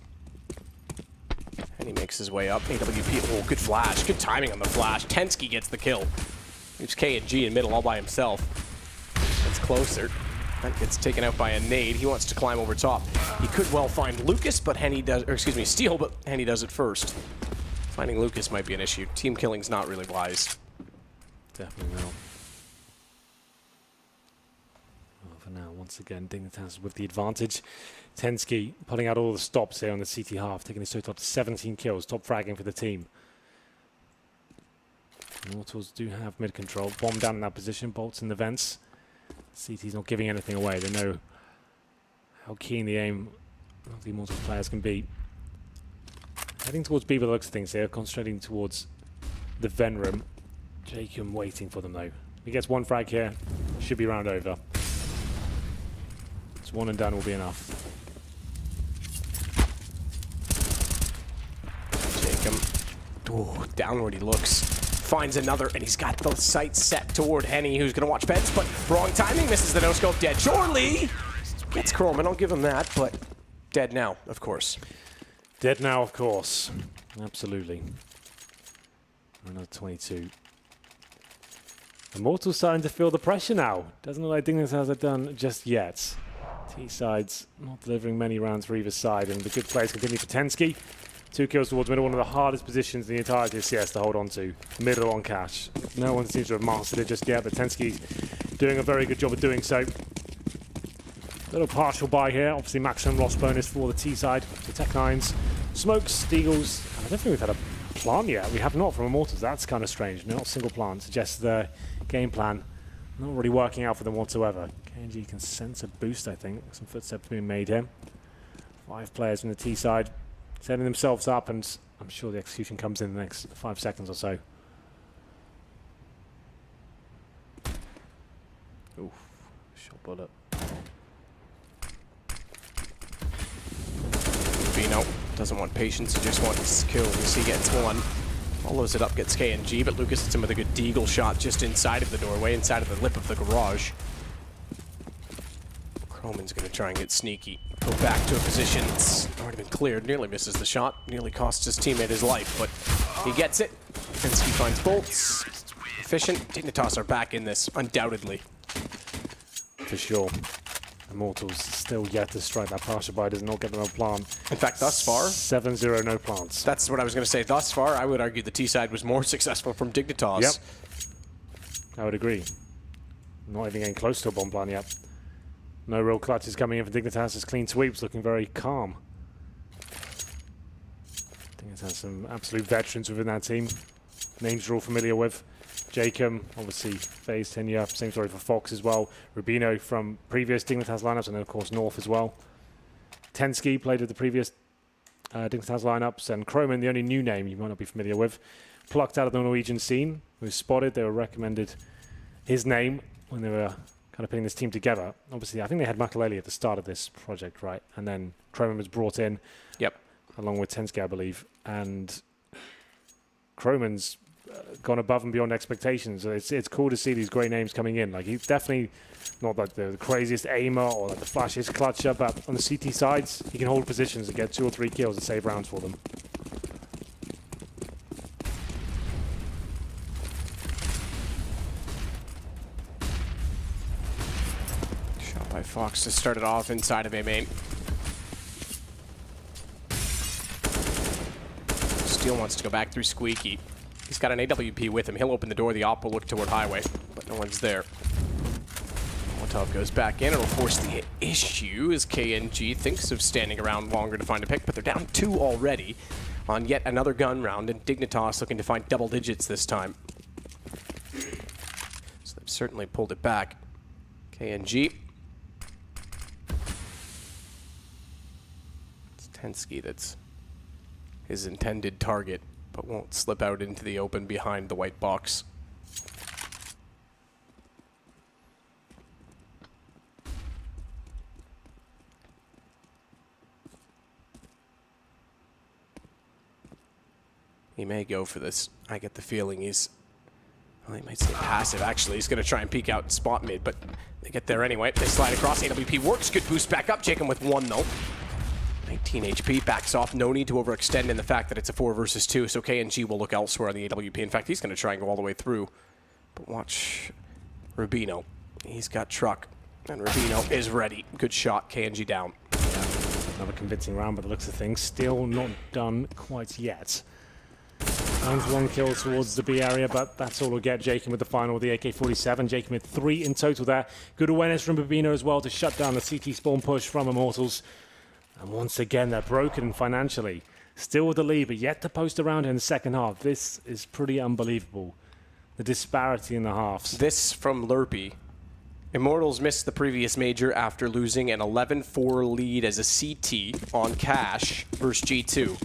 B: And he makes his way up. AWP, oh, good flash. Good timing on the flash. Tensky gets the kill. Leaves KNG in middle all by himself. Gets closer. That gets taken out by a nade. He wants to climb over top. He could well find Lucas, but Henny does, or excuse me, Steele, but Henny does it first. Finding Lucas might be an issue. Team killing's not really wise.
A: Definitely not. Well, for now, once again, Dignitas with the advantage. Tensky putting out all the stops here on the CT half, taking his total up to 17 kills, top fragging for the team. Immortals do have mid control. Bomb down in that position, Bolts in the vents. CT's not giving anything away. They know how keen the aim of the Immortals players can be. Heading towards B by the looks of things here, concentrating towards the Ven room. Jacob waiting for them though. If he gets 1 frag here, should be round over. It's 1 and done will be enough.
B: Jacob, oh, downward he looks. Finds another, and he's got the sights set toward Henny, who's going to watch beds, but wrong timing, misses the no-scope, dead. Surely gets Croman, I'll give him that, but dead now, of course.
A: Dead now, of course. Absolutely. Another 22. Immortals starting to feel the pressure now. Doesn't look like Dignitas has it done just yet. T-sides not delivering many rounds for either side, and the good plays continue for Tensky. 2 kills towards middle, one of the hardest positions in the entirety of CS to hold on to. Middle on cash. No one seems to have mastered it just yet, but Tensky's doing a very good job of doing so. Little partial buy here. Obviously maximum loss bonus for the T side. The Tech 9s Smokes, Deagles. I don't think we've had a plant yet. We have not from Immortals. That's kind of strange. Not a single plant. Suggests the game plan not really working out for them whatsoever. KNG can sense a boost, I think. Some footsteps being made here. 5 players from the T side setting themselves up, and I'm sure the execution comes in the next 5 seconds or so. Oof, shot bullet.
B: Vino doesn't want patience, he just wants kills. He gets one, follows it up, gets KNG, but Lucas hits him with a good deagle shot just inside of the doorway, inside of the lip of the garage. Croman's going to try and get sneaky. Go back to a position that's already been cleared. Nearly misses the shot. Nearly costs his teammate his life, but he gets it. Pensky finds bolts. Efficient. Dignitas are back in this, undoubtedly.
A: For sure. Immortals still yet to strike that partial buy, does not get them a plant.
B: In fact, thus far...
A: 7-0, no plants.
B: That's what I was going to say. Thus far, I would argue the T side was more successful from Dignitas.
A: Yep. I would agree. Not even getting close to a bomb plant yet. No real clutches coming in for Dignitas. It's clean sweeps, looking very calm. Dignitas has some absolute veterans within that team. Names you're all familiar with. Jacob, obviously, phase tenure. Same story for Fox as well. Rubino from previous Dignitas lineups, and then, of course, North as well. Pensky played with the previous Dignitas lineups, and Kroman, the only new name you might not be familiar with, plucked out of the Norwegian scene. Was spotted. They were recommended his name when they were kind of putting this team together. Obviously, I think they had Makaleli at the start of this project, right? And then Kroman was brought in.
B: Yep. Along
A: with Pensky, I believe. And Kroman's gone above and beyond expectations. It's cool to see these great names coming in. Like, he's definitely not like the craziest aimer or like the flashiest clutcher, but on the CT sides, he can hold positions and get 2 or 3 kills and save rounds for them.
B: Shot by Fox to start it off inside of A main. Steel wants to go back through Squeaky. He's got an AWP with him. He'll open the door. The op will look toward highway, but no one's there. Molotov goes back in. It'll force the issue as KNG thinks of standing around longer to find a pick, but they're down 2 already on yet another gun round, and Dignitas looking to find double digits this time. So they've certainly pulled it back. KNG. It's Pensky that's his intended target, but won't slip out into the open behind the white box. He may go for this. I get the feeling he's... Well, he might stay passive, actually. He's going to try and peek out and spot mid, but they get there anyway. They slide across. AWP works. Good boost back up. Jacob with 1, though. 19 HP, backs off. No need to overextend in the fact that it's a 4 versus 2, so KNG will look elsewhere on the AWP. In fact, he's going to try and go all the way through. But watch Rubino. He's got truck, and Rubino is ready. Good shot. KNG down.
A: Yeah, another convincing round, but the looks of things still not done quite yet. Finds 1 kill towards the B area, but that's all we'll get. Jacob with the final with the AK-47. Jacob with 3 in total there. Good awareness from Rubino as well to shut down the CT spawn push from Immortals. And once again, they're broken financially. Still with the lead, but yet to post around in the second half. This is pretty unbelievable. The disparity in the halves.
B: This from Lurpy. Immortals missed the previous major after losing an 11-4 lead as a CT on Cash versus G2.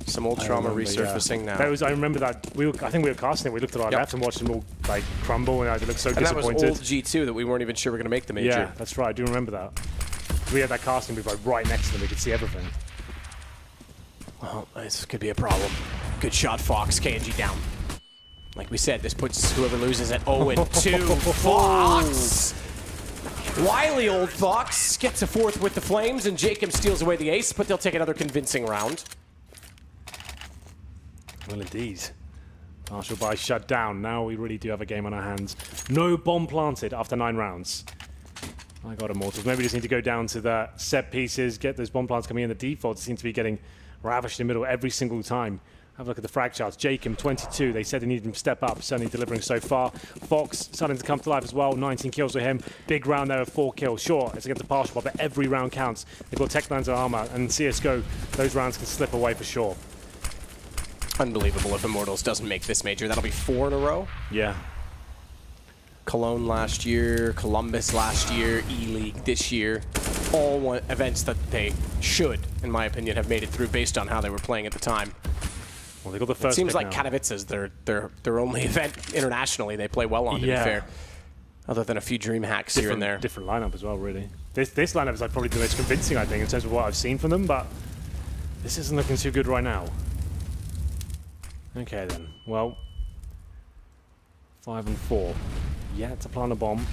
B: Some old trauma resurfacing now.
A: I remember that. I think we were casting it. We looked at our left and watched them all like crumble, and I looked so disappointed.
B: And that was old G2 that we weren't even sure we were going to make the major.
A: Yeah, that's right. I do remember that. We had that casting booth like right next to them. We could see everything.
B: Well, this could be a problem. Good shot, Fox. KNG down. Like we said, this puts whoever loses at 0-2. Fox! Wily old Fox gets a 4th with the Flames, and Jacob steals away the ace, but they'll take another convincing round.
A: Well, indeed. Partial buy shut down. Now we really do have a game on our hands. No bomb planted after 9 rounds. My God, Immortals. Maybe we just need to go down to the set pieces, get those bomb plants coming in. The default seems to be getting ravished in the middle every single time. Have a look at the frag charts. Jacob, 22. They said they needed him to step up. Certainly delivering so far. Fox starting to come to life as well. 19 kills with him. Big round there of 4 kills. Sure, it's against the partial, but every round counts. They've got tech lines of armor, and CSGO, those rounds can slip away for sure.
B: Unbelievable if Immortals doesn't make this major. That'll be 4 in a row.
A: Yeah.
B: Cologne last year, Columbus last year, E-League this year. All events that they should, in my opinion, have made it through based on how they were playing at the time.
A: Well, they got the first.
B: It seems like
A: now.
B: Katowice is their only event internationally they play well on, to be fair. Other than a few dream hacks here and there.
A: Different lineup as well, really. This lineup is like probably the most convincing, I think, in terms of what I've seen from them, but this isn't looking too good right now. Okay then. Well, 5 and 4. Yeah, to plant a bomb.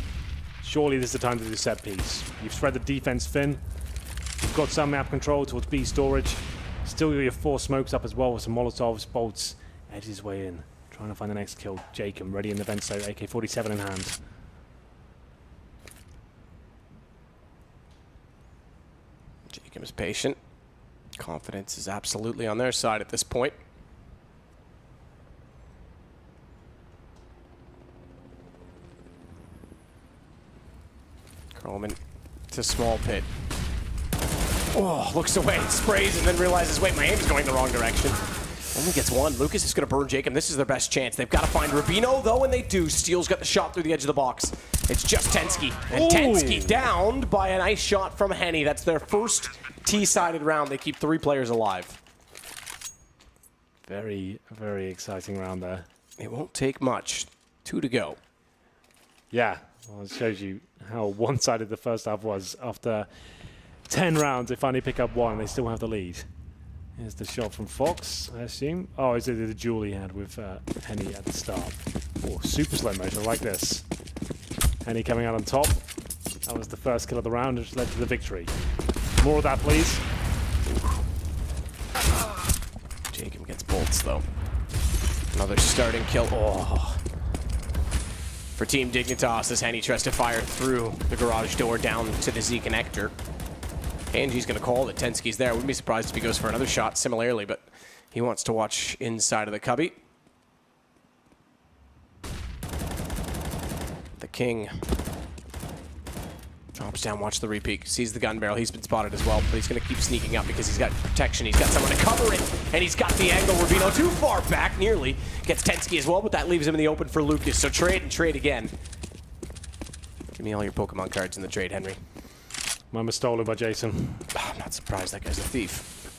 A: Surely this is the time to do set piece. You've spread the defense thin. You've got some map control towards B storage. Still your 4 smokes up as well with some Molotovs, bolts. Edges his way in. Trying to find the next kill. Jacob ready in the vent, so AK-47 in hand.
B: Jacob is patient. Confidence is absolutely on their side at this point. Coleman to small pit. Oh, looks away, sprays, and then realizes, wait, my aim's going the wrong direction. Only gets one. Lucas is going to burn Jacob. This is their best chance. They've got to find Rubino, though, and they do. Steele's got the shot through the edge of the box. It's just Tensky. And Tensky downed by a nice shot from Henny. That's their first T-sided round. They keep 3 players alive.
A: Very, very exciting round there.
B: It won't take much. 2 to go.
A: Yeah, well, it shows you how one-sided the first half was. After 10 rounds, they finally pick up 1, and they still have the lead. Here's the shot from Fox, I assume. Oh, is it the duel he had with Henny at the start? Oh, super slow motion, I like this. Henny coming out on top. That was the first kill of the round, which led to the victory. More of that, please.
B: Jacob gets bolts, though. Another starting kill. Oh. For Team Dignitas, as Henny tries to fire through the garage door down to the Z connector. Angie's going to call that Tensky's there. Wouldn't be surprised if he goes for another shot similarly, but he wants to watch inside of the cubby. The King drops down, watch the repeat. Sees the gun barrel. He's been spotted as well, but he's going to keep sneaking up because he's got protection. He's got someone to cover it, and he's got the angle. Rubino too far back, nearly. Gets Tensky as well, but that leaves him in the open for Lucas. So trade and trade again. Give me all your Pokemon cards in the trade, Henry.
A: Mine was stolen by Jason.
B: I'm not surprised. That guy's a thief.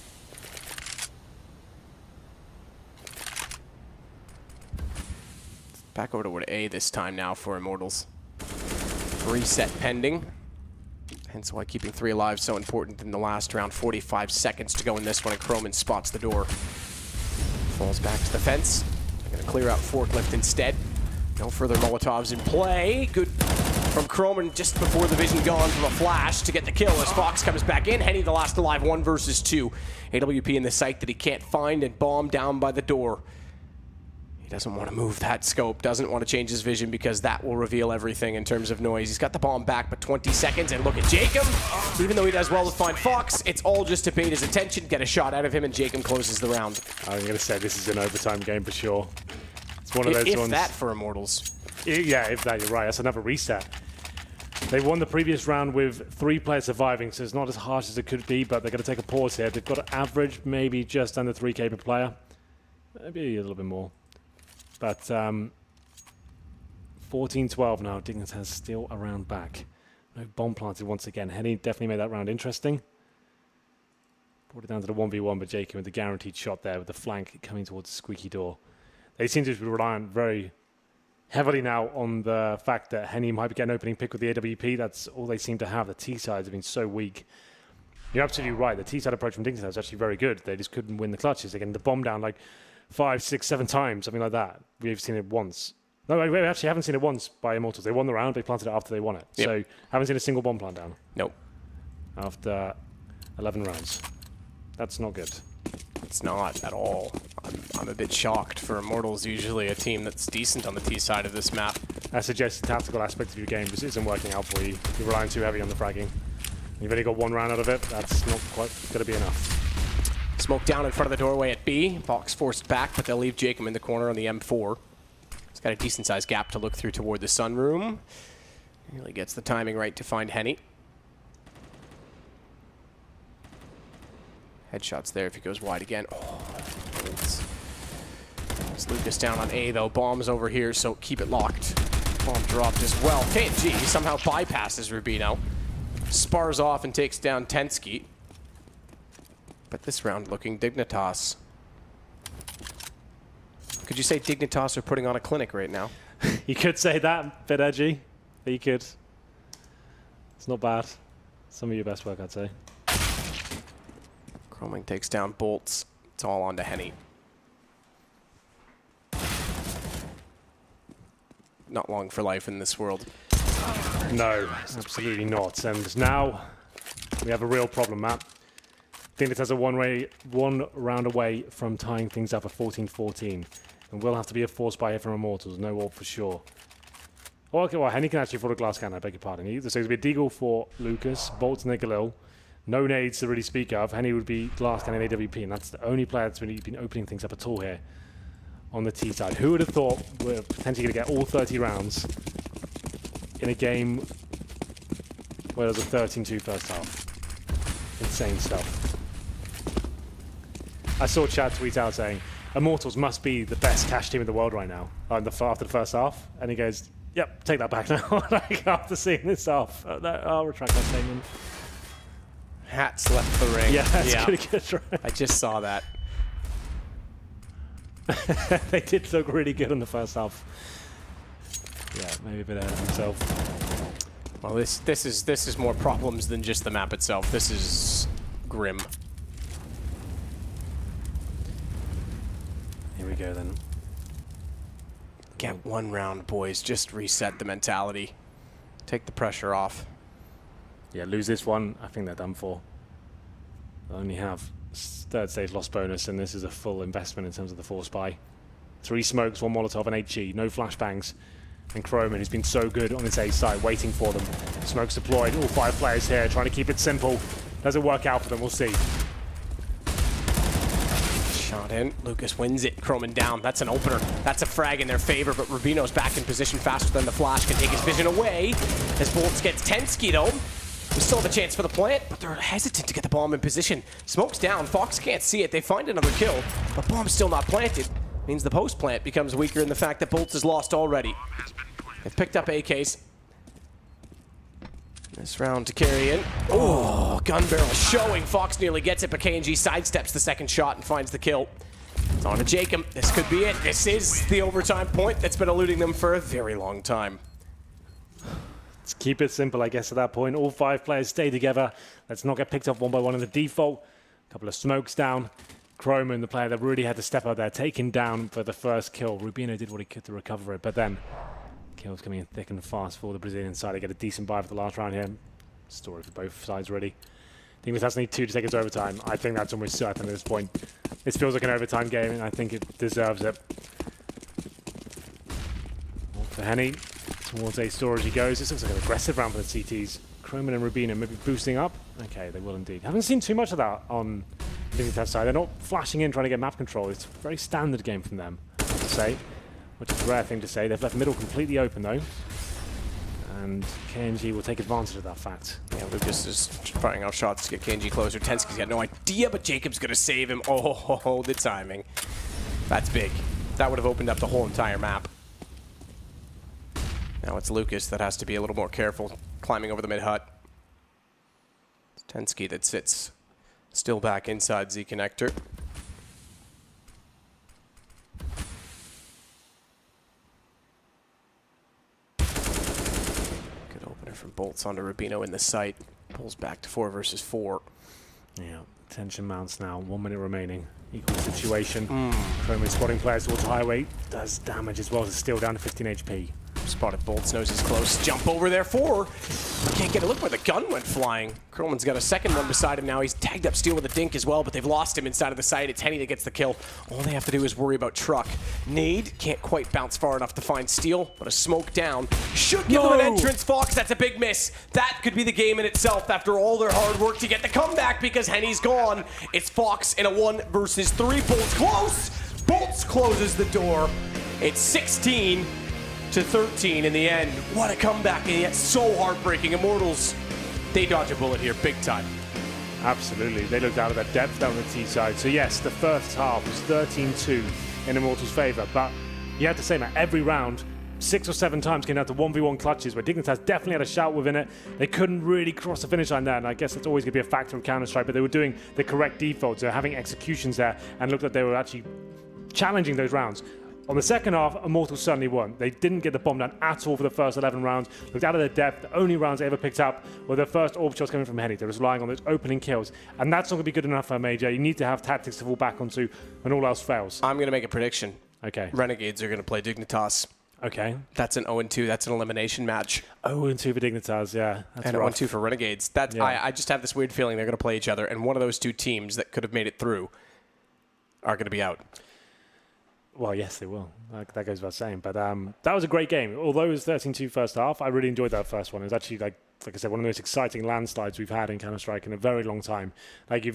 B: Back over to A this time now for Immortals. Reset pending. Hence why keeping 3 alive is so important in the last round. 45 seconds to go in this one, and Croman spots the door. Falls back to the fence. They're going to clear out Forklift instead. No further Molotovs in play. Good from Croman just before the vision gone from a flash to get the kill as Fox comes back in. Henny the last alive, 1 versus 2. AWP in the site that he can't find and bombed down by the door. He doesn't want to move that scope, doesn't want to change his vision because that will reveal everything in terms of noise. He's got the bomb back, but 20 seconds, and look at Jacob. Even though he does well to find Fox, it's all just to bait his attention, get a shot out of him, and Jacob closes the round.
A: I'm going to say this is an overtime game for sure. It's one of those ones.
B: If that for Immortals.
A: Yeah, if that, you're right. That's another reset. They won the previous round with 3 players surviving, so it's not as harsh as it could be, but they're going to take a pause here. They've got an average, maybe just under 3K per player. Maybe a little bit more. But 14-12 now. Dignitas has still a round back. No bomb planted once again. Henny definitely made that round interesting. Brought it down to the 1v1, but Jacob with the guaranteed shot there with the flank coming towards the squeaky door. They seem to be relying very heavily now on the fact that Henny might get an opening pick with the AWP. That's all they seem to have. The T-sides have been so weak. You're absolutely right. The T-side approach from Dignitas is actually very good. They just couldn't win the clutches. They're getting the bomb down like 5, 6, 7 times, something like that. We've seen it once. No, we actually haven't seen it once by Immortals. They won the round, they planted it after they won it.
B: Yep.
A: So, haven't seen a single bomb plant down.
B: Nope.
A: After 11 rounds. That's not good.
B: It's not at all. I'm a bit shocked for Immortals, usually a team that's decent on the T side of this map.
A: That suggests the tactical aspect of your game just isn't working out for you. You're relying too heavy on the fragging. You've only got 1 round out of it. That's not quite going to be enough.
B: Smoke down in front of the doorway at B. Fox forced back, but they'll leave Jacob in the corner on the M4. He's got a decent-sized gap to look through toward the sunroom. Really gets the timing right to find Henny. Headshots there if he goes wide again. Oh, it's Lucas down on A, though. Bomb's over here, so keep it locked. Bomb dropped as well. KNG somehow bypasses Rubino. Spars off and takes down Tensky. But this round looking Dignitas. Could you say Dignitas are putting on a clinic right now?
A: You could say that, a bit edgy. But you could. It's not bad. Some of your best work, I'd say.
B: Chroming takes down Bolts. It's all on to Henny. Not long for life in this world.
A: No, absolutely not. And now we have a real problem, Matt. Dignitas are one round away from tying things up at 14-14. And will have to be a force buy here from Immortals. No AWP for sure. Oh, okay, well, Henny can actually afford a glass cannon, I beg your pardon. So it's going to be a deagle for Lucas, Bolts and Galil. No nades to really speak of. Henny would be glass cannon AWP, and that's the only player that's really been opening things up at all here on the T side. Who would have thought we're potentially going to get all 30 rounds in a game where there's a 13-2 first half? Insane stuff. I saw Chad tweet out saying, Immortals must be the best cash team in the world right now after the first half. And he goes, yep, take that back now. Like, after seeing this half, I'll retract that statement.
B: Hats left the ring.
A: Yeah, that's pretty good, right?
B: I just saw that.
A: They did look really good in the first half. Yeah, maybe a bit ahead of himself.
B: Well, this is more problems than just the map itself. This is grim.
A: Here we go then.
B: Get one round, boys. Just reset the mentality. Take the pressure off.
A: Yeah, lose this one, I think they're done for. They only have third stage loss bonus, and this is a full investment in terms of the force buy. 3 smokes, 1 Molotov, and HG. No flashbangs. And Croman, who's been so good on his A side, waiting for them. Smokes deployed, all 5 players here, trying to keep it simple. Doesn't work out for them, we'll see.
B: Shot in. Lucas wins it. Croman down. That's an opener. That's a frag in their favor, but Rubino's back in position faster than the flash can take his vision away. As Bolts gets Tensky, though. We still have a chance for the plant, but they're hesitant to get the bomb in position. Smoke's down. Fox can't see it. They find another kill, but bomb's still not planted. Means the post plant becomes weaker in the fact that Bolts is lost already. They've picked up AKs. This round to carry in. Oh, gun barrel showing. Fox nearly gets it, but KNG sidesteps the second shot and finds the kill. It's on to Jacob. This could be it. This is the overtime point that's been eluding them for a very long time.
A: Let's keep it simple, I guess, at that point. All 5 players stay together. Let's not get picked up one by one in the default. A couple of smokes down. Croman, the player that really had to step up there, taken down for the first kill. Rubino did what he could to recover it, but then kills coming in thick and fast for the Brazilian side. They get a decent buy for the last round here. Story for both sides, really. I think Dignitas need 2 to take its overtime. I think that's almost certain at this point. This feels like an overtime game, and I think it deserves it. For Henny, towards A storage he goes. This looks like an aggressive round for the CTs. Croman and Rubino maybe boosting up. Okay, they will indeed. Haven't seen too much of that on Dignitas side. They're not flashing in trying to get map control. It's a very standard game from them, I have to say, which is a rare thing to say. They've left middle completely open though, and KNG will take advantage of that fact.
B: Yeah, Lucas is firing off shots to get KNG closer. Tensky's got no idea, but Jacob's going to save him. Oh, the timing. That's big. That would have opened up the whole entire map. Now it's Lucas that has to be a little more careful climbing over the mid-hut. It's Tensky that sits still back inside Z connector. Good opener from Bolts onto Rubino in the site. Pulls back to 4 versus 4.
A: Yeah, tension mounts now. 1 minute remaining. Equal situation. Croman spotting players towards the highway. Does damage as well as still down to 15 HP.
B: Spotted Bolts, knows he's close. Jump over there 4. Can't get a look where the gun went flying. Croman's got a second one beside him now. He's tagged up Steel with a dink as well, but they've lost him inside of the site. It's Henny that gets the kill. All they have to do is worry about Truck. Nade can't quite bounce far enough to find Steel, but a smoke down should give them an entrance. Fox, that's a big miss. That could be the game in itself after all their hard work to get the comeback because Henny's gone. It's Fox in a 1 versus 3. Bolts close. Bolts closes the door. It's 16 to 13 in the end. What a comeback, and yet so heartbreaking. Immortals, they dodge a bullet here big time.
A: Absolutely. They looked out of their depth down the T side. So yes, the first half was 13-2 in Immortals' favor, but you have to say, man, every round, 6 or 7 times came down to 1v1 clutches where Dignitas definitely had a shout within it. They couldn't really cross the finish line there, and I guess that's always going to be a factor of Counter-Strike, but they were doing the correct defaults. They're having executions there and looked like they were actually challenging those rounds. On the second half, Immortals certainly won. They didn't get the bomb down at all for the first 11 rounds. Looked out of their depth. The only rounds they ever picked up were the first orb shots coming from Henny. They were relying on those opening kills. And that's not going to be good enough for a major. You need to have tactics to fall back onto when all else fails.
B: I'm going to make a prediction.
A: Okay.
B: Renegades are going to play Dignitas.
A: Okay.
B: That's an 0-2. That's an elimination match.
A: 0-2 for Dignitas, yeah. That's
B: and
A: rough.
B: 0-2 for Renegades. That's,
A: Yeah.
B: I just have this weird feeling they're going to play each other, and one of those two teams that could have made it through are going to be out.
A: Well, yes, they will. That goes without saying. But that was a great game. Although it was 13-2 first half, I really enjoyed that first one. It was actually, like I said, one of the most exciting landslides we've had in Counter-Strike in a very long time. Like, you've